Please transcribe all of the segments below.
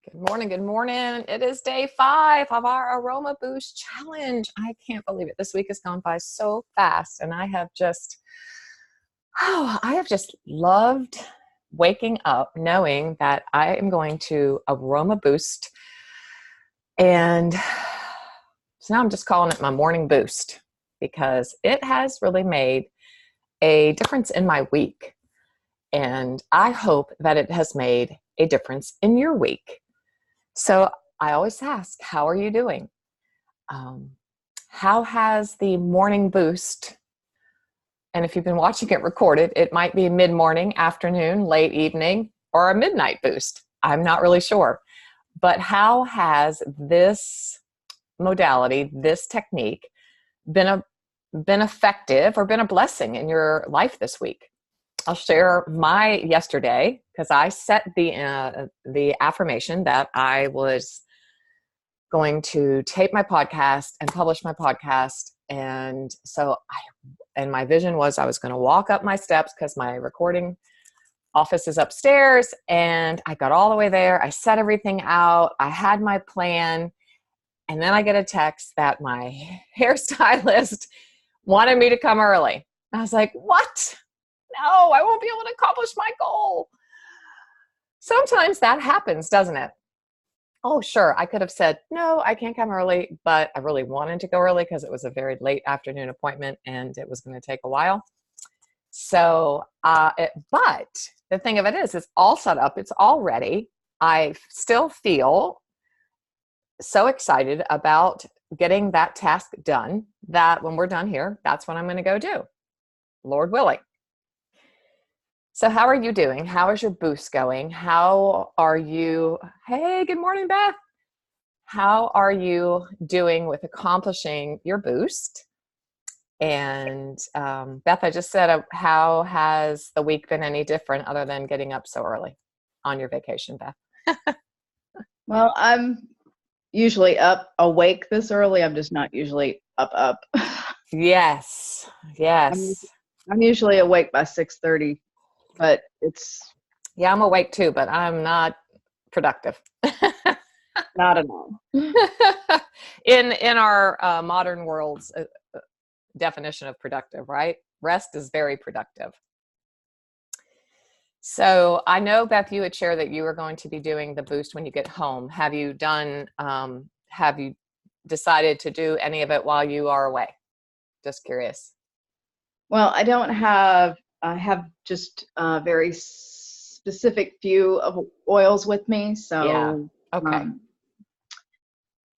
Good morning. Good morning. It is day 5 of our Aroma Boost challenge. I can't believe it. This week has gone by so fast, and I have just loved waking up knowing that I am going to Aroma Boost. And so now I'm just calling it my morning boost because it has really made a difference in my week. And I hope that it has made a difference in your week. So I always ask, how are you doing? How has the morning boost, and if you've been watching it recorded, it might be mid-morning, afternoon, late evening, or a midnight boost. I'm not really sure. But how has this modality, this technique, been effective or been a blessing in your life this week? I'll share my yesterday because I set the affirmation that I was going to tape my podcast and publish my podcast. And so my vision was I was going to walk up my steps because my recording office is upstairs, and I got all the way there. I set everything out. I had my plan. And then I get a text that my hairstylist wanted me to come early. I was like, what? No, I won't be able to accomplish my goal. Sometimes that happens, doesn't it? Oh, sure. I could have said, no, I can't come early, but I really wanted to go early because it was a very late afternoon appointment and it was going to take a while. So, but the thing of it is, it's all set up. It's all ready. I still feel so excited about getting that task done that when we're done here, that's what I'm going to go do, Lord willing. So how are you doing? How is your boost going? How are you? Hey, good morning, Beth. How are you doing with accomplishing your boost? And Beth, I just said, how has the week been any different other than getting up so early on your vacation, Beth? Well, I'm usually awake this early. I'm just not usually up. Yes. I'm usually awake by 6:30. But yeah, I'm awake too, but I'm not productive. Not at all. in our modern world's definition of productive, right? Rest is very productive. So I know, Beth, you had shared that you were going to be doing the boost when you get home. Have you decided to do any of it while you are away? Just curious. Well, I have just a very specific few of oils with me. So, yeah. Okay.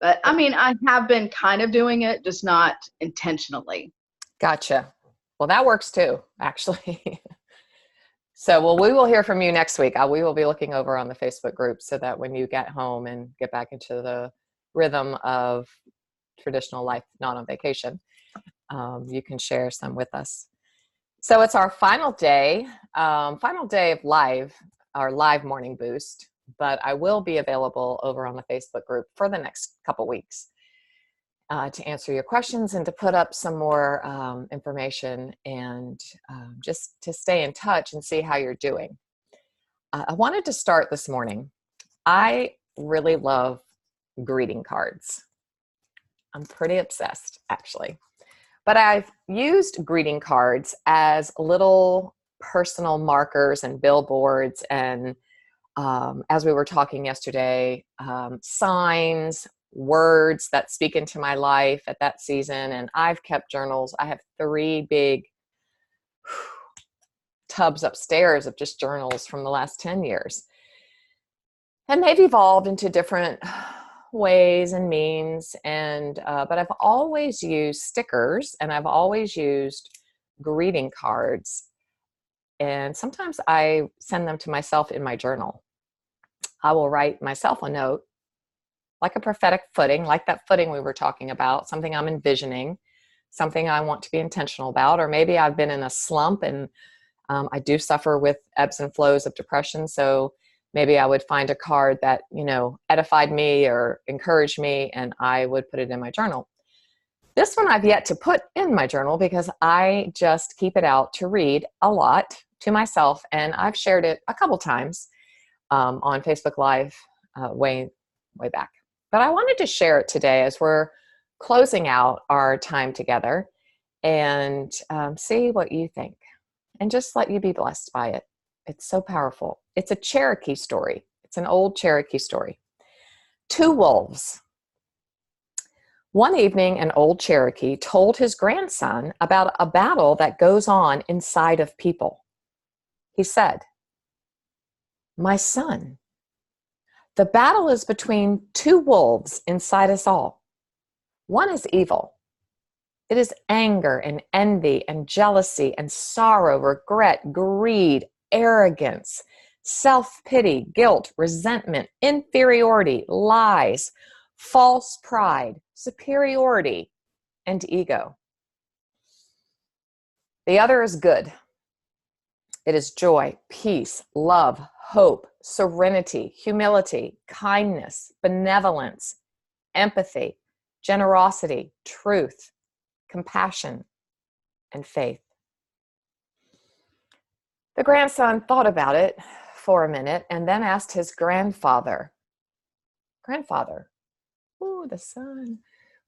But I mean, I have been kind of doing it, just not intentionally. Gotcha. Well, that works too, actually. So, well, we will hear from you next week. We will be looking over on the Facebook group so that when you get home and get back into the rhythm of traditional life, not on vacation, you can share some with us. So it's our final day of our live morning boost, but I will be available over on the Facebook group for the next couple weeks to answer your questions and to put up some more information and just to stay in touch and see how you're doing. I wanted to start this morning. I really love greeting cards. I'm pretty obsessed, actually. But I've used greeting cards as little personal markers and billboards and, as we were talking yesterday, signs, words that speak into my life at that season. And I've kept journals. I have 3 big tubs upstairs of just journals from the last 10 years. And they've evolved into different ways and means, and but I've always used stickers and I've always used greeting cards, and sometimes I send them to myself in my journal. I will write myself a note, like a prophetic footing, like that footing we were talking about, something I'm envisioning, something I want to be intentional about, or maybe I've been in a slump and I do suffer with ebbs and flows of depression, so maybe I would find a card that, edified me or encouraged me, and I would put it in my journal. This one I've yet to put in my journal because I just keep it out to read a lot to myself, and I've shared it a couple times on Facebook Live way back. But I wanted to share it today as we're closing out our time together, and see what you think, and just let you be blessed by it. It's so powerful. It's a Cherokee story. It's an old Cherokee story. Two wolves. One evening, an old Cherokee told his grandson about a battle that goes on inside of people. He said, "My son, the battle is between two wolves inside us all. One is evil. It is anger and envy and jealousy and sorrow, regret, greed, arrogance, self-pity, guilt, resentment, inferiority, lies, false pride, superiority, and ego. The other is good. It is joy, peace, love, hope, serenity, humility, kindness, benevolence, empathy, generosity, truth, compassion, and faith." The grandson thought about it for a minute and then asked his grandfather, "Grandfather, ooh, the son,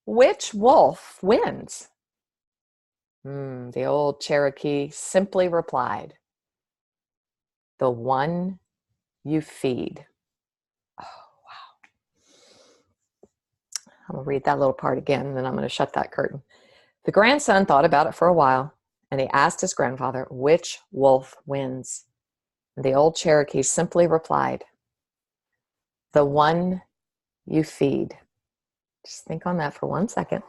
which wolf wins?" The old Cherokee simply replied, "The one you feed." Oh, wow. I'm going to read that little part again, and then I'm going to shut that curtain. The grandson thought about it for a while, and he asked his grandfather, "Which wolf wins?" And the old Cherokee simply replied, "The one you feed." Just think on that for 1 second.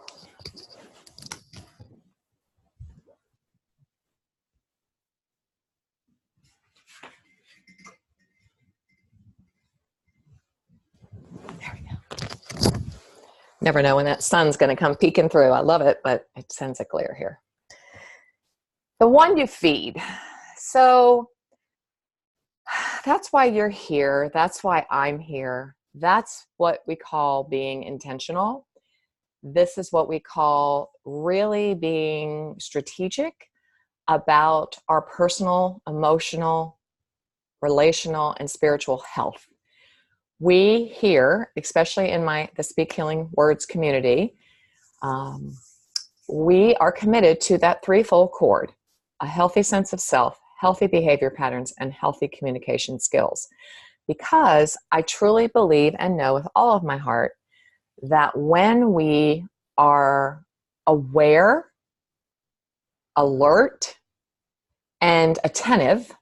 There we go. Never know when that sun's going to come peeking through. I love it, but it sends a glare here. The one you feed. So that's why you're here. That's why I'm here. That's what we call being intentional. This is what we call really being strategic about our personal, emotional, relational, and spiritual health. We here, especially in the Speak Healing Words community, we are committed to that threefold cord: a healthy sense of self, healthy behavior patterns, and healthy communication skills. Because I truly believe and know with all of my heart that when we are aware, alert, and attentive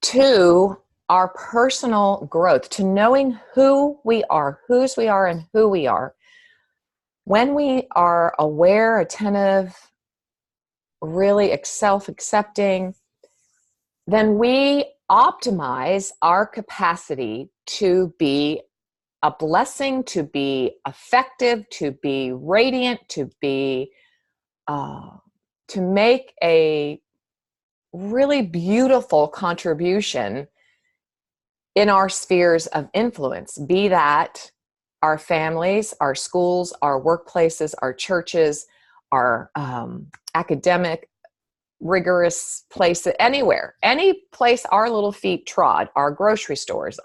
to our personal growth, to knowing who we are, whose we are, and who we are, when we are aware, attentive, really self-accepting, then we optimize our capacity to be a blessing, to be effective, to be radiant, to make a really beautiful contribution in our spheres of influence, be that our families, our schools, our workplaces, our churches, our academic, rigorous places, anywhere, any place our little feet trod, our grocery stores,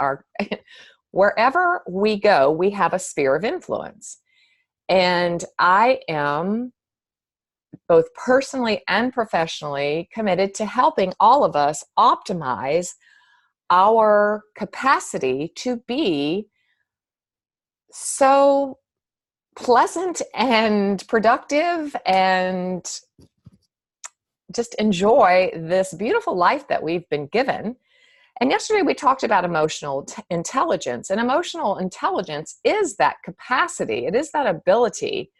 wherever we go, we have a sphere of influence. And I am both personally and professionally committed to helping all of us optimize our capacity to be so pleasant and productive and just enjoy this beautiful life that we've been given. And yesterday we talked about emotional intelligence, and emotional intelligence is that capacity. It is that ability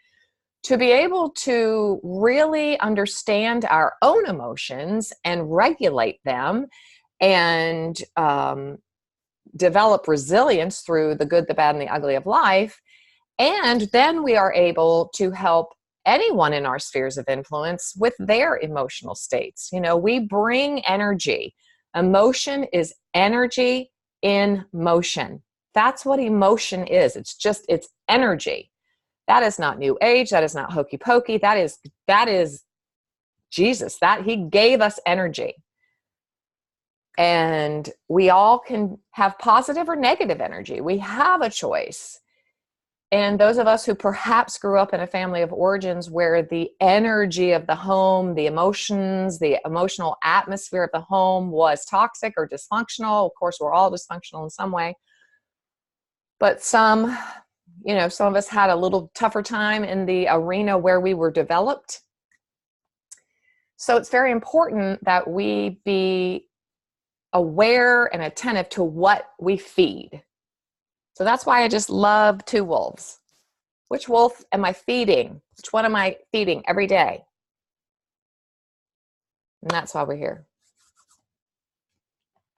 to be able to really understand our own emotions and regulate them and develop resilience through the good, the bad, and the ugly of life. And then we are able to help anyone in our spheres of influence with their emotional states. You know, we bring energy. Emotion is energy in motion. That's what emotion is. It's energy. That is not new age. That is not hokey pokey. That is Jesus. That he gave us energy. And we all can have positive or negative energy. We have a choice. And those of us who perhaps grew up in a family of origins where the energy of the home, the emotions, the emotional atmosphere of the home was toxic or dysfunctional. Of course, we're all dysfunctional in some way. But some of us had a little tougher time in the arena where we were developed. So it's very important that we be aware and attentive to what we feed. So that's why I just love two wolves. Which wolf am I feeding? Which one am I feeding every day? And that's why we're here.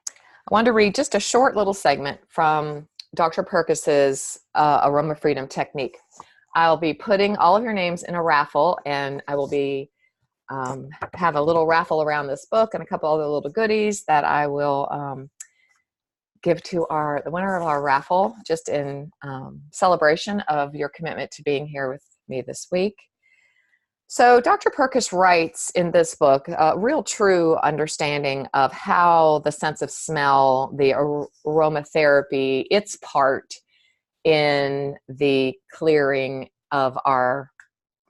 I wanted to read just a short little segment from Dr. Perkis's Aroma Freedom Technique. I'll be putting all of your names in a raffle, and I will be have a little raffle around this book and a couple other little goodies that I will give to the winner of our raffle, just in celebration of your commitment to being here with me this week. So Dr. Perkis writes in this book a real true understanding of how the sense of smell, the aromatherapy, its part in the clearing of our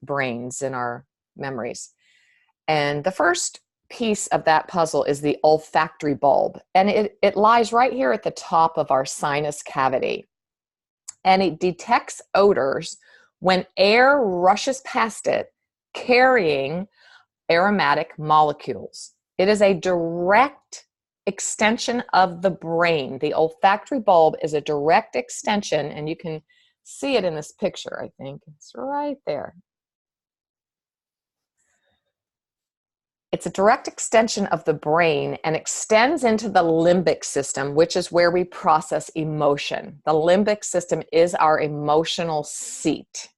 brains and our memories. And the first piece of that puzzle is the olfactory bulb. And it lies right here at the top of our sinus cavity. And it detects odors when air rushes past it, carrying aromatic molecules. It is a direct extension of the brain. The olfactory bulb is a direct extension, and you can see it in this picture, I think. It's right there. It's a direct extension of the brain and extends into the limbic system, which is where we process emotion. The limbic system is our emotional seat.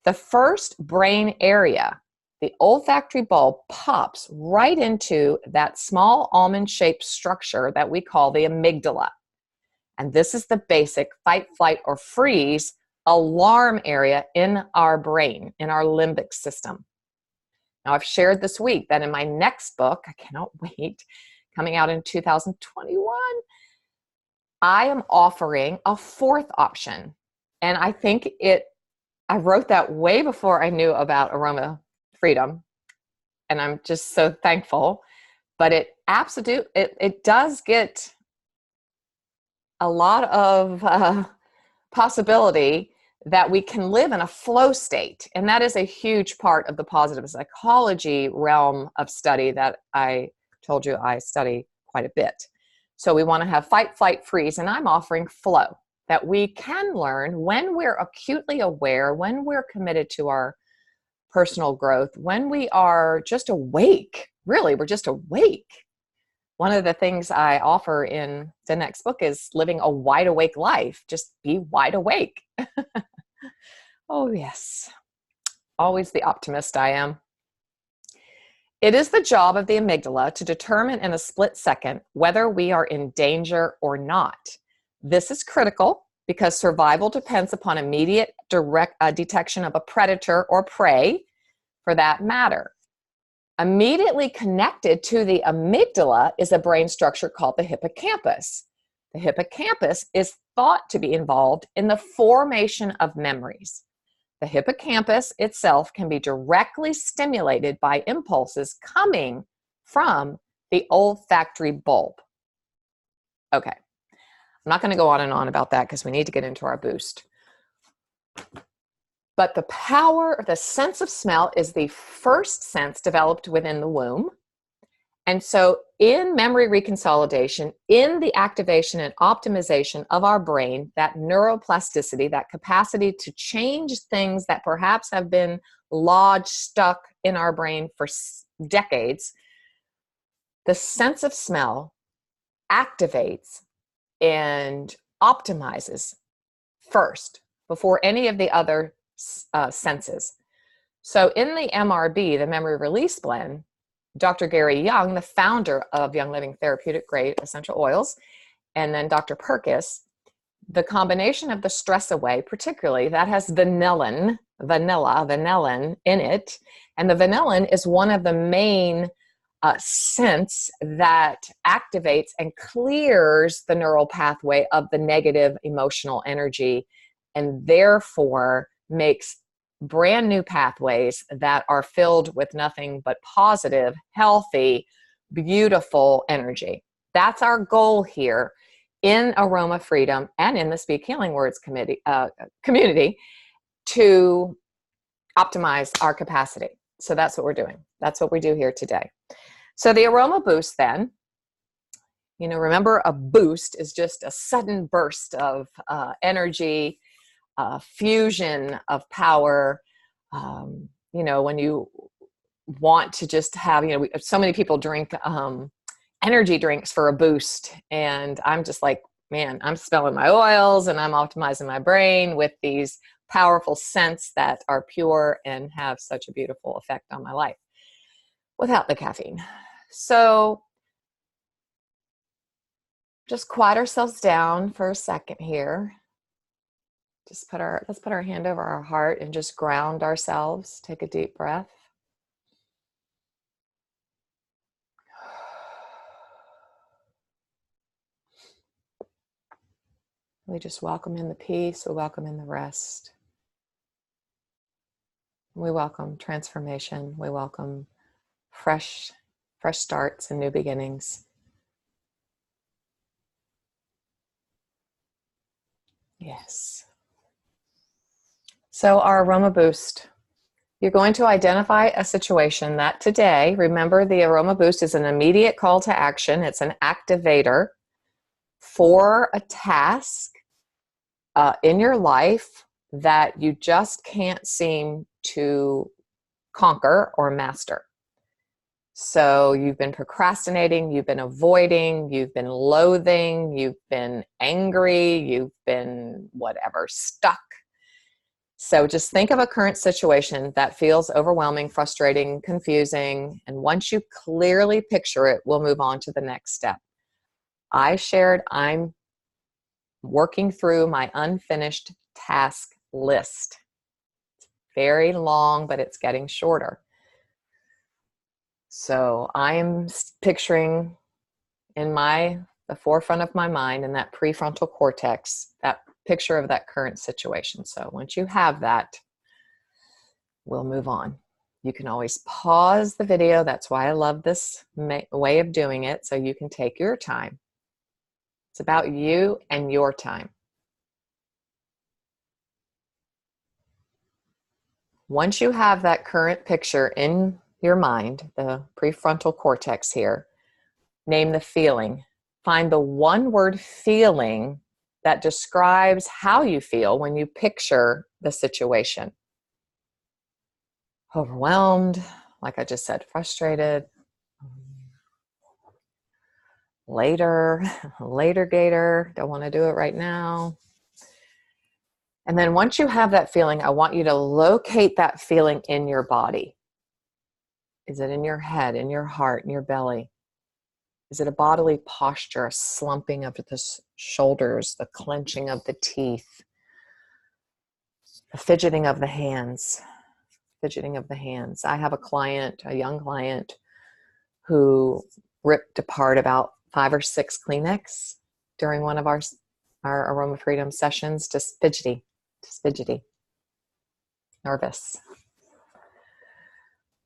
The first brain area, the olfactory bulb, pops right into that small almond-shaped structure that we call the amygdala. And this is the basic fight, flight, or freeze alarm area in our brain, in our limbic system. Now, I've shared this week that in my next book, I cannot wait, coming out in 2021, I am offering a fourth option. And I think I wrote that way before I knew about Aroma Freedom. And I'm just so thankful. But it does get a lot of possibility that we can live in a flow state. And that is a huge part of the positive psychology realm of study that I told you I study quite a bit. So we want to have fight, flight, freeze, and I'm offering flow, that we can learn when we're acutely aware, when we're committed to our personal growth, when we are just awake. Really, we're just awake. One of the things I offer in the next book is living a wide awake life. Just be wide awake. Oh, yes. Always the optimist I am. It is the job of the amygdala to determine in a split second whether we are in danger or not. This is critical because survival depends upon immediate direct detection of a predator or prey, for that matter. Immediately connected to the amygdala is a brain structure called the hippocampus. The hippocampus is thought to be involved in the formation of memories. The hippocampus itself can be directly stimulated by impulses coming from the olfactory bulb. Okay, I'm not going to go on and on about that because we need to get into our boost. But the power, the sense of smell is the first sense developed within the womb. And so in memory reconsolidation, in the activation and optimization of our brain, that neuroplasticity, that capacity to change things that perhaps have been lodged, stuck in our brain for decades, the sense of smell activates and optimizes first before any of the other senses. So in the MRB, the memory release blend, Dr. Gary Young, the founder of Young Living Therapeutic Grade Essential Oils, and then Dr. Perkis, the combination of the stress away, particularly, that has vanillin in it. And the vanillin is one of the main sense that activates and clears the neural pathway of the negative emotional energy, and therefore makes brand new pathways that are filled with nothing but positive, healthy, beautiful energy. That's our goal here in Aroma Freedom and in the Speak Healing Words community, to optimize our capacity. So that's what we're doing. That's what we do here today. So the Aroma Boost then, remember, a boost is just a sudden burst of energy, fusion of power. When you want to just have, so many people drink energy drinks for a boost. And I'm just like, man, I'm smelling my oils and I'm optimizing my brain with these powerful scents that are pure and have such a beautiful effect on my life without the caffeine. So just quiet ourselves down for a second here. Let's put our hand over our heart and just ground ourselves. Take a deep breath. We just welcome in the peace. We welcome in the rest. We welcome transformation. We welcome fresh starts and new beginnings. Yes. So our Aroma Boost. You're going to identify a situation that today, remember, the Aroma Boost is an immediate call to action. It's an activator for a task in your life that you just can't seem to conquer or master. So you've been procrastinating, you've been avoiding, you've been loathing, you've been angry, you've been whatever, stuck. So just think of a current situation that feels overwhelming, frustrating, confusing, and once you clearly picture it, we'll move on to the next step. I shared I'm working through my unfinished task list. It's very long, but it's getting shorter. So I'm picturing in the forefront of my mind, in that prefrontal cortex, that picture of that current situation. So once you have that, we'll move on. You can always pause the video. That's why I love this way of doing it, so you can take your time. It's about you and your time. Once you have that current picture in your mind, the prefrontal cortex here, name the feeling. Find the one-word feeling that describes how you feel when you picture the situation. Overwhelmed, like I just said, frustrated, later gator, don't want to do it right now. And then once you have that feeling, I want you to locate that feeling in your body. Is it in your head, in your heart, in your belly? Is it a bodily posture, a slumping of the shoulders, the clenching of the teeth, the fidgeting of the hands? I have a young client, who ripped apart about 5 or 6 Kleenex during one of our Aroma Freedom sessions, just fidgety, nervous.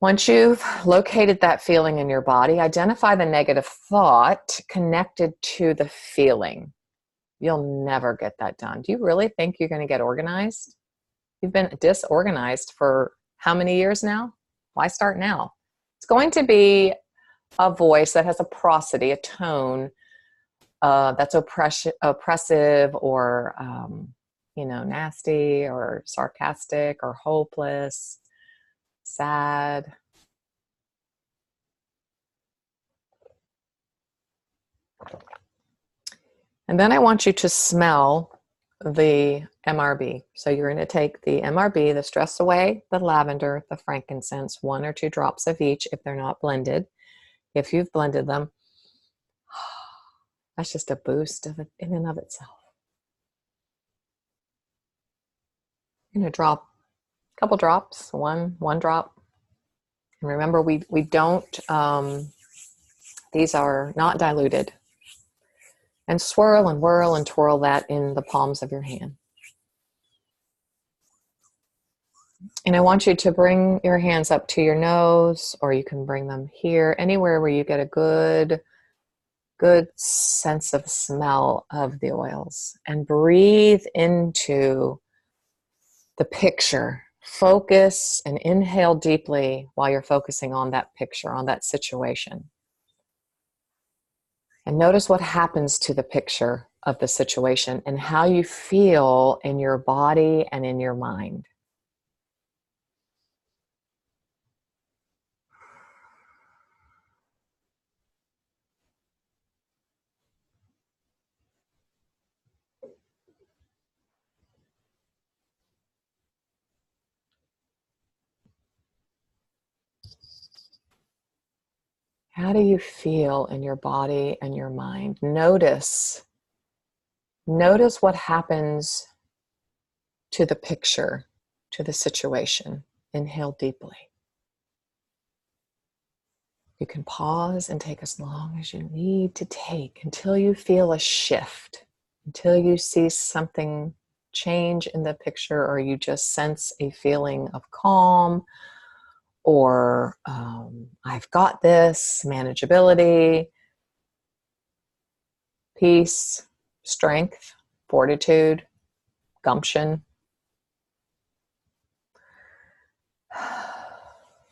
Once you've located that feeling in your body, identify the negative thought connected to the feeling. You'll never get that done. Do you really think you're going to get organized? You've been disorganized for how many years now? Why start now? It's going to be a voice that has a prosody, a tone that's oppressive or, nasty or sarcastic or hopeless, sad. And then I want you to smell the MRB. So you're going to take the MRB, the Stress Away, the lavender, the frankincense, 1 or 2 drops of each if they're not blended. If you've blended them, that's just a boost in and of itself. I'm going to drop a couple drops, one drop. And remember, we don't These are not diluted. And swirl and whirl and twirl that in the palms of your hand. And I want you to bring your hands up to your nose, or you can bring them here, anywhere where you get a good sense of smell of the oils. And breathe into the picture. Focus and inhale deeply while you're focusing on that picture, on that situation. And notice what happens to the picture of the situation and how you feel in your body and in your mind. How do you feel in your body and your mind? Notice what happens to the picture, to the situation. Inhale deeply. You can pause and take as long as you need to take until you feel a shift, until you see something change in the picture, or you just sense a feeling of calm, or I've got this, manageability, peace, strength, fortitude, gumption.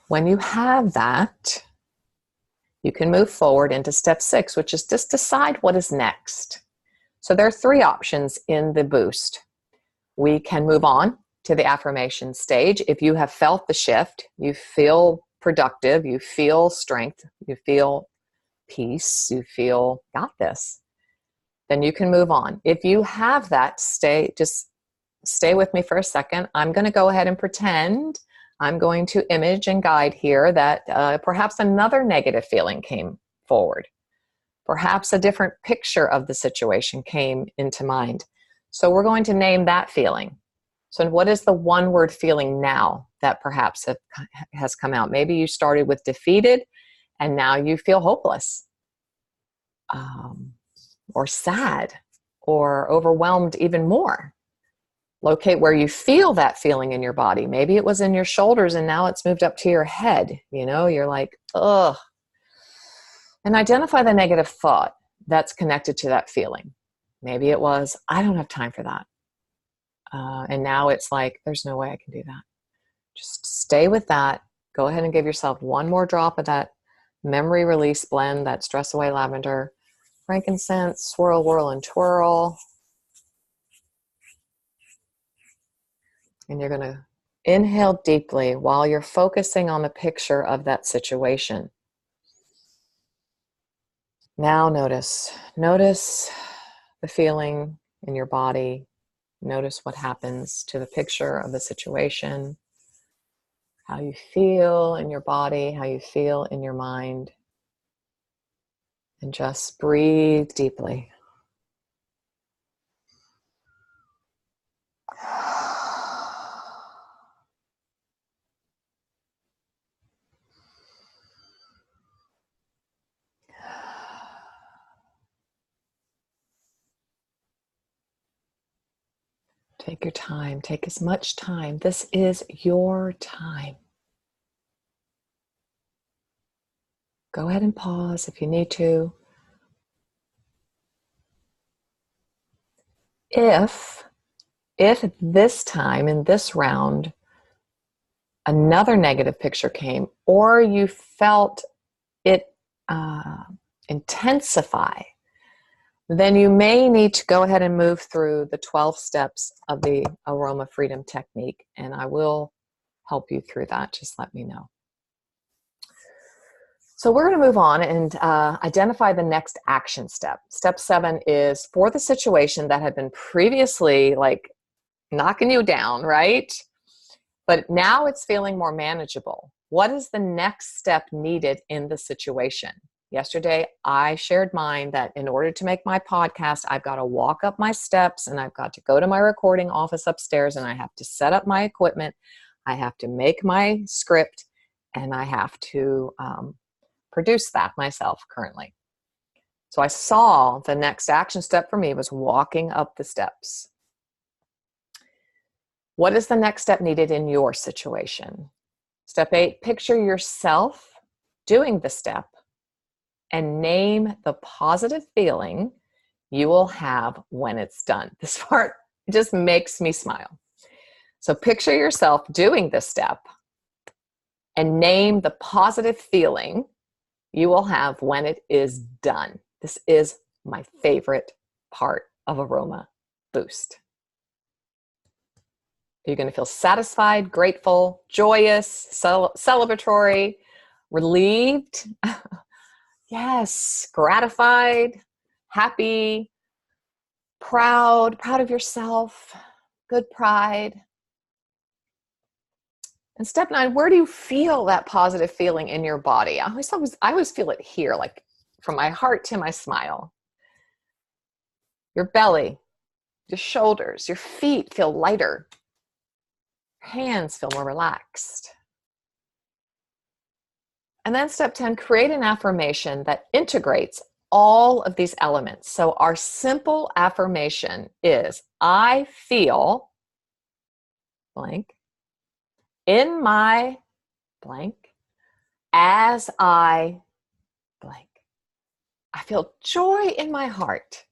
When you have that, you can move forward into step 6, which is just decide what is next. So there are 3 options in the boost. We can move on to the affirmation stage. If you have felt the shift, you feel productive, you feel strength, you feel peace, you feel got this, then you can move on. If you have that, just stay with me for a second. I'm going to go ahead and pretend I'm going to image and guide here that perhaps another negative feeling came forward. Perhaps a different picture of the situation came into mind. So we're going to name that feeling. So what is the one-word feeling now that perhaps has come out? Maybe you started with defeated and now you feel hopeless, or sad, or overwhelmed even more. Locate where you feel that feeling in your body. Maybe it was in your shoulders and now it's moved up to your head. You know, you're like, ugh. And identify the negative thought that's connected to that feeling. Maybe it was, I don't have time for that. And now it's like, there's no way I can do that. Just stay with that. Go ahead and give yourself one more drop of that memory release blend, that stress away lavender, frankincense, swirl, whirl, and twirl. And you're going to inhale deeply while you're focusing on the picture of that situation. Now notice the feeling in your body. Notice what happens to the picture of the situation, how you feel in your body, how you feel in your mind. And just breathe deeply. Take your time. Take as much time. This is your time. Go ahead and pause if you need to. If this time in this round another negative picture came, or you felt it intensify, then you may need to go ahead and move through the 12 steps of the Aroma Freedom Technique, and I will help you through that. Just let me know. So we're going to move on and identify the next action step. Step 7 is for the situation that had been previously like knocking you down, right? But now it's feeling more manageable. What is the next step needed in the situation? Yesterday, I shared mine that in order to make my podcast, I've got to walk up my steps and I've got to go to my recording office upstairs and I have to set up my equipment. I have to make my script and I have to produce that myself currently. So I saw the next action step for me was walking up the steps. What is the next step needed in your situation? Step 8, picture yourself doing the step and name the positive feeling you will have when it's done. This part just makes me smile. So picture yourself doing this step and name the positive feeling you will have when it is done. This is my favorite part of Aroma Boost. You're going to feel satisfied, grateful, joyous, celebratory, relieved, yes, gratified, happy, proud of yourself, good pride. And step 9, where do you feel that positive feeling in your body? I always feel it here, like from my heart to my smile. Your belly, your shoulders, your feet feel lighter. Hands feel more relaxed. And then step 10, create an affirmation that integrates all of these elements. So our simple affirmation is, I feel blank in my blank as I blank. I feel joy in my heart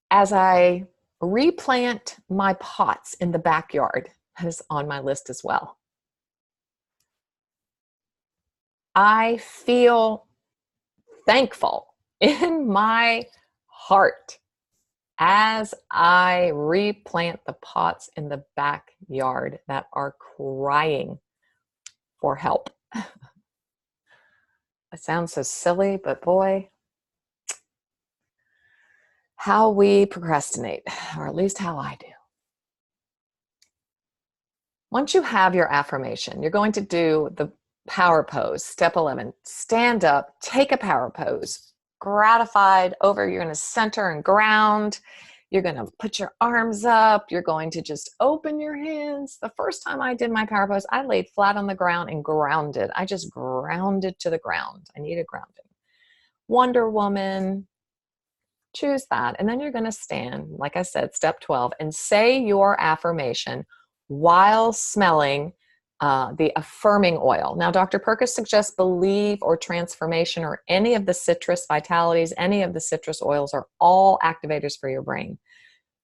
as I replant my pots in the backyard. That is on my list as well. I feel thankful in my heart as I replant the pots in the backyard that are crying for help. It sounds so silly, but boy, how we procrastinate, or at least how I do. Once you have your affirmation, you're going to do the power pose, step 11. Stand up, take a power pose, gratified over, you're going to center and ground. You're going to put your arms up. You're going to just open your hands. The first time I did my power pose, I laid flat on the ground and grounded. I just grounded to the ground. I needed grounding. Wonder Woman, choose that. And then you're going to stand, like I said, step 12, and say your affirmation while smelling the affirming oil. Now, Dr. Perkis suggests believe or transformation or any of the citrus vitalities, any of the citrus oils are all activators for your brain.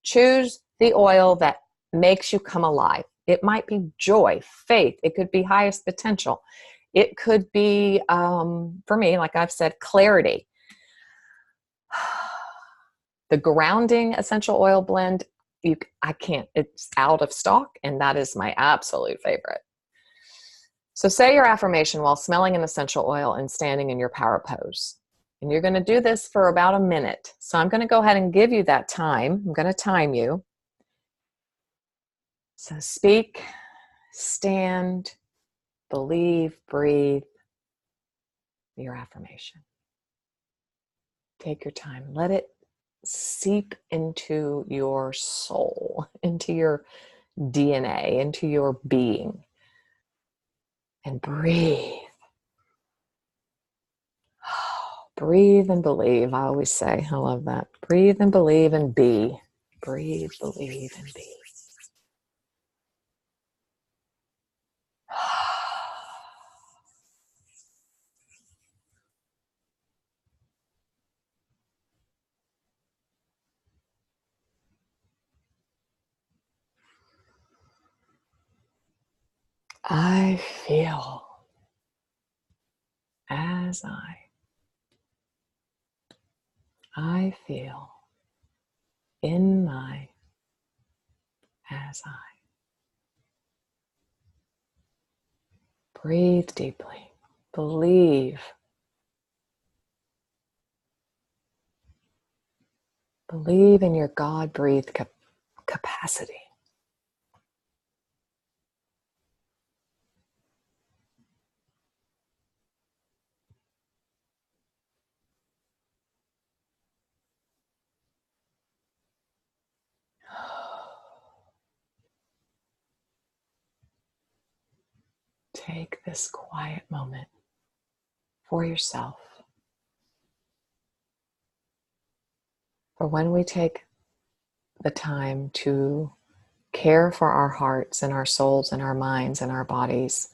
Choose the oil that makes you come alive. It might be joy, faith. It could be highest potential. It could be, for me, like I've said, clarity. The grounding essential oil blend, I can't, it's out of stock, and that is my absolute favorite. So say your affirmation while smelling an essential oil and standing in your power pose. And you're going to do this for about a minute. So I'm going to go ahead and give you that time. I'm going to time you. So speak, stand, believe, breathe your affirmation. Take your time. Let it seep into your soul, into your DNA, into your being. And breathe. Breathe and believe. I always say, I love that. Breathe and believe and be. Breathe, believe, and be. I feel as I feel in my as I. Breathe deeply. Believe. Believe in your God-breathed capacity. Take this quiet moment for yourself. For when we take the time to care for our hearts and our souls and our minds and our bodies,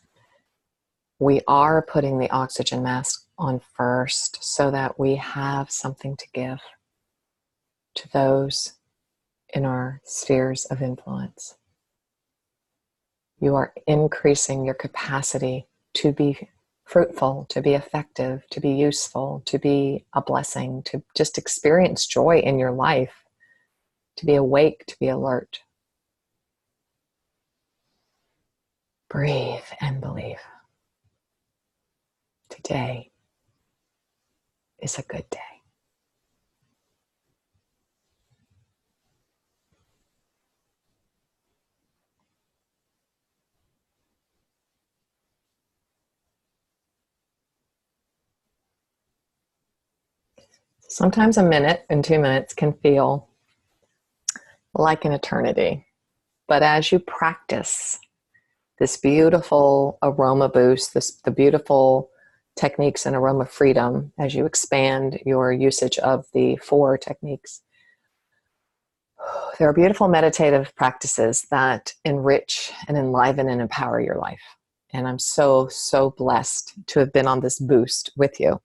we are putting the oxygen mask on first so that we have something to give to those in our spheres of influence. You are increasing your capacity to be fruitful, to be effective, to be useful, to be a blessing, to just experience joy in your life, to be awake, to be alert. Breathe and believe. Today is a good day. Sometimes a minute and 2 minutes can feel like an eternity. But as you practice this beautiful aroma boost, the beautiful techniques in aroma freedom, as you expand your usage of the 4 techniques, there are beautiful meditative practices that enrich and enliven and empower your life. And I'm so, so blessed to have been on this boost with you.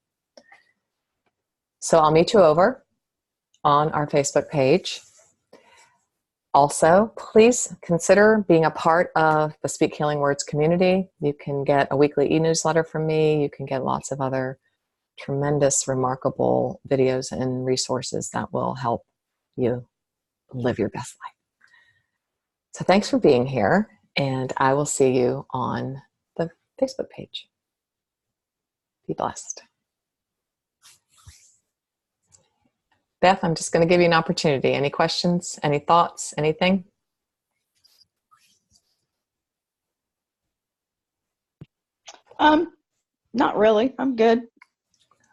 So I'll meet you over on our Facebook page. Also, please consider being a part of the Speak Healing Words community. You can get a weekly e-newsletter from me. You can get lots of other tremendous, remarkable videos and resources that will help you live your best life. So thanks for being here, and I will see you on the Facebook page. Be blessed. Beth, I'm just going to give you an opportunity. Any questions, any thoughts, anything? Not really. I'm good.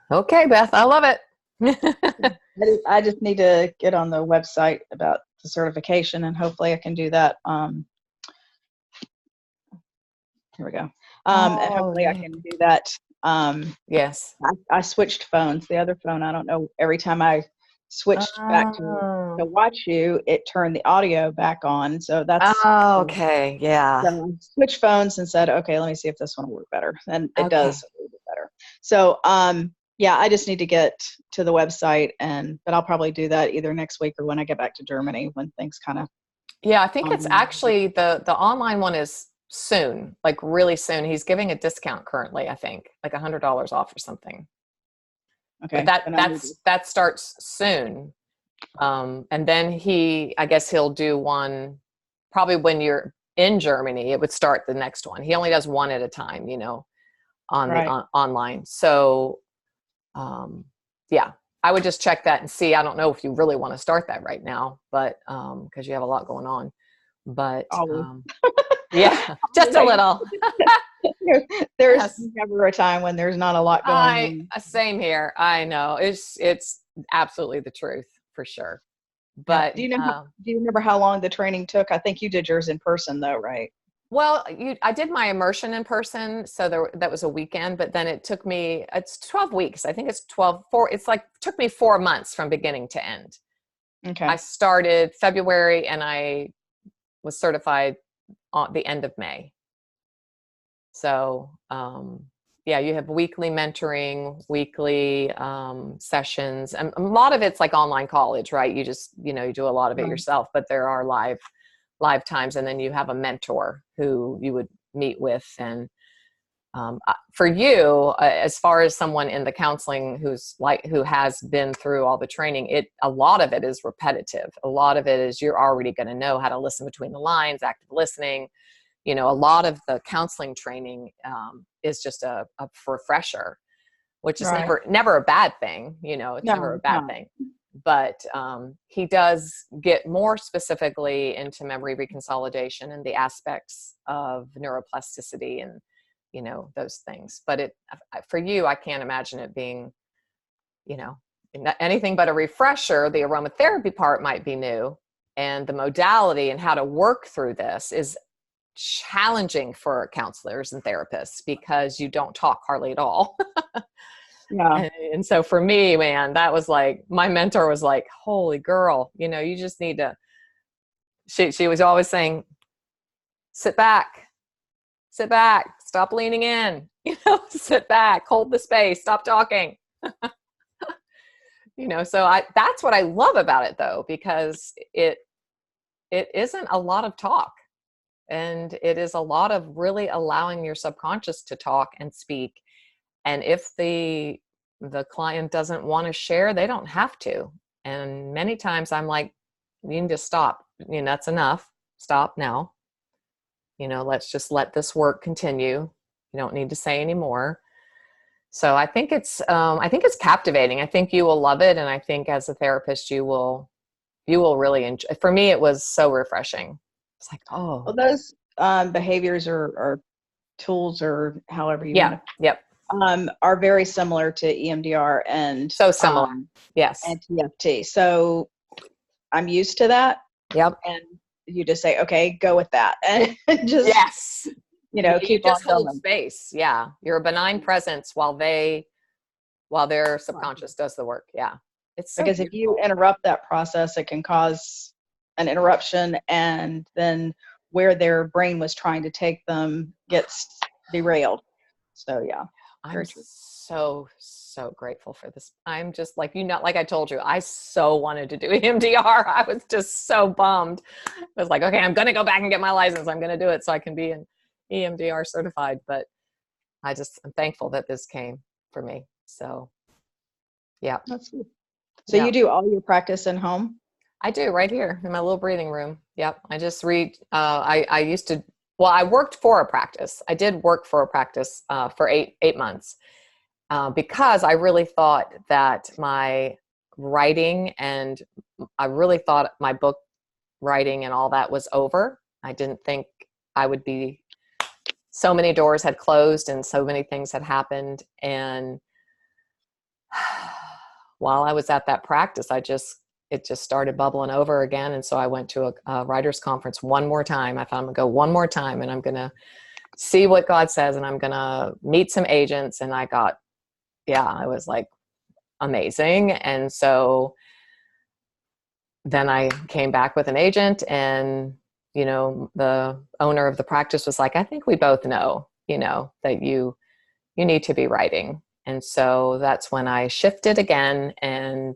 Okay, Beth, I love it. I just need to get on the website about the certification, and hopefully I can do that. Here we go. And hopefully I can do that. Yes. I switched phones. The other phone, I don't know, every time I switched back to watch you, it turned the audio back on. So that's okay. Yeah. So I switched phones and said, okay, let me see if this one will work better. And it does a little bit better. So yeah, I just need to get to the website, but I'll probably do that either next week or when I get back to Germany, when things kind of. Yeah, I think it's actually the online one is soon, like really soon. He's giving a discount currently, I think, like $100 off or something. Okay. But that starts soon. And then I guess he'll do one probably when you're in Germany. It would start the next one. He only does one at a time, on the online. So yeah, I would just check that and see. I don't know if you really want to start that right now, but because you have a lot going on. But yeah, just a little. There's never a time when there's not a lot going on. Same here. I know it's absolutely the truth for sure. But do you remember how long the training took? I think you did yours in person though, right? Well, I did my immersion in person, so that was a weekend. But then it's 12 weeks. I think it's 12. Took me 4 months from beginning to end. Okay. I started February and I was certified on the end of May. So yeah, you have weekly mentoring, weekly sessions, and a lot of it's like online college, right? You just you do a lot of it yourself, but there are live times, and then you have a mentor who you would meet with. And for you, as far as someone in the counseling who has been through all the training, a lot of it is repetitive. A lot of it is you're already going to know how to listen between the lines, active listening. A lot of the counseling training is just a refresher, which is never a bad thing. It's never a bad thing. But he does get more specifically into memory reconsolidation and the aspects of neuroplasticity and, those things. But for you, I can't imagine it being, anything but a refresher. The aromatherapy part might be new, and the modality and how to work through this is challenging for counselors and therapists because you don't talk hardly at all. Yeah. And so for me, man, that was like, my mentor was like, holy girl, you know, you just need to, she was always saying, sit back, stop leaning in, you know, sit back, hold the space, stop talking. You know, so that's what I love about it though, because it isn't a lot of talk, and it is a lot of really allowing your subconscious to talk and speak. And if the client doesn't want to share, they don't have to. And many times I'm like, you need to stop, you know, that's enough, stop now, you know, let's just let this work continue, you don't need to say anymore. So I think it's captivating. I think you will love it. And I think as a therapist, you will really enjoy. For me, it was so refreshing. It's like, Well, oh, those behaviors or tools, or however you want yeah, to, yep. are very similar to EMDR So similar. Yes. and TFT. So I'm used to that, Yep. and you just say, okay, go with that, and just Yes. Yeah, you keep on just hold going. space. Yeah. You're a benign presence while their subconscious does the work. Yeah. It's so Because if you beautiful. interrupt that process, it can cause an interruption, and then where their brain was trying to take them gets derailed. So yeah, I'm very true. so, so grateful for this. I'm just like, you know, like I told you, I so wanted to do EMDR. I was just so bummed. I was like, okay, I'm going to go back and get my license. I'm going to do it so I can be an EMDR certified. But I'm thankful that this came for me. So yeah, That's good. So yeah, you do all your practice in home? I do right here in my little breathing room. Yep. I just read, I used to, well, I worked for a practice. I did work for a practice for eight months. Because I really thought that my writing, and I really thought my book writing and all that was over. I didn't think I would be, so many doors had closed and so many things had happened. And while I was at that practice, it just started bubbling over again. And so I went to a writer's conference one more time. I thought, I'm gonna go one more time and I'm gonna see what God says, and I'm gonna meet some agents. And I was like, amazing. And so then I came back with an agent, and, you know, the owner of the practice was like, I think we both know, you know, that you need to be writing. And so that's when I shifted again and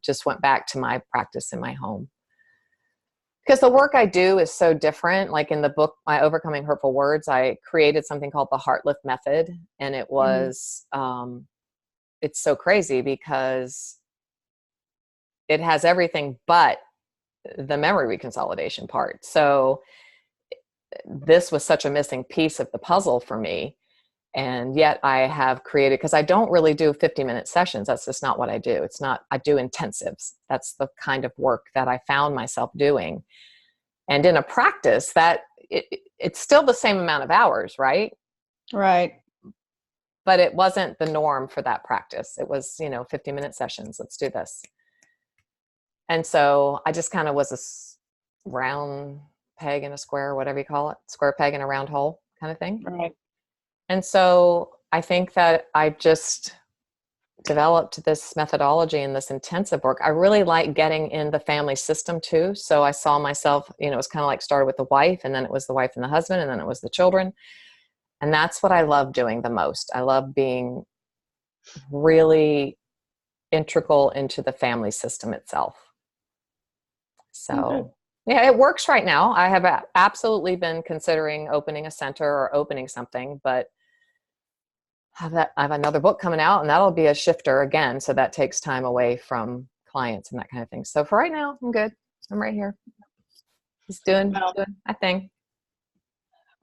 just went back to my practice in my home. Because the work I do is so different. Like in the book, My Overcoming Hurtful Words, I created something called the Heart Lift Method. And it Mm-hmm. was, it's so crazy because it has everything but the memory reconsolidation part. So this was such a missing piece of the puzzle for me. And yet I have created, because I don't really do 50-minute sessions. That's just not what I do. It's not, I do intensives. That's the kind of work that I found myself doing. And in a practice it's still the same amount of hours, right? Right. But it wasn't the norm for that practice. It was, 50-minute sessions. Let's do this. And so I just kind of was a round peg in a square, whatever you call it, square peg in a round hole kind of thing. Right. And so I think that I just developed this methodology and this intensive work. I really like getting in the family system too. So I saw myself, it was kind of like started with the wife, and then it was the wife and the husband, and then it was the children. And that's what I love doing the most. I love being really integral into the family system itself. Okay. So yeah, it works right now. I have absolutely been considering opening a center or opening something, but I have another book coming out, and that'll be a shifter again. So that takes time away from clients and that kind of thing. So for right now, I'm good. I'm right here. Just doing Well, my thing.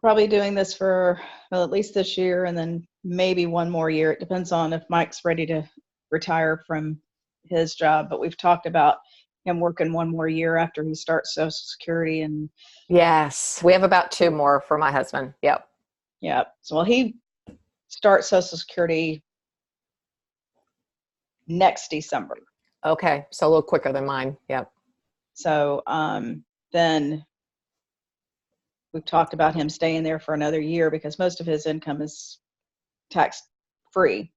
probably doing this for, well, at least this year, and then maybe one more year. It depends on if Mike's ready to retire from his job, but we've talked about him working one more year after he starts Social Security. And Yes, we have about 2 more for my husband. Yep. yeah, so well, he starts Social Security next December. Okay, so a little quicker than mine. Yep. So then we've talked about him staying there for another year because most of his income is tax free.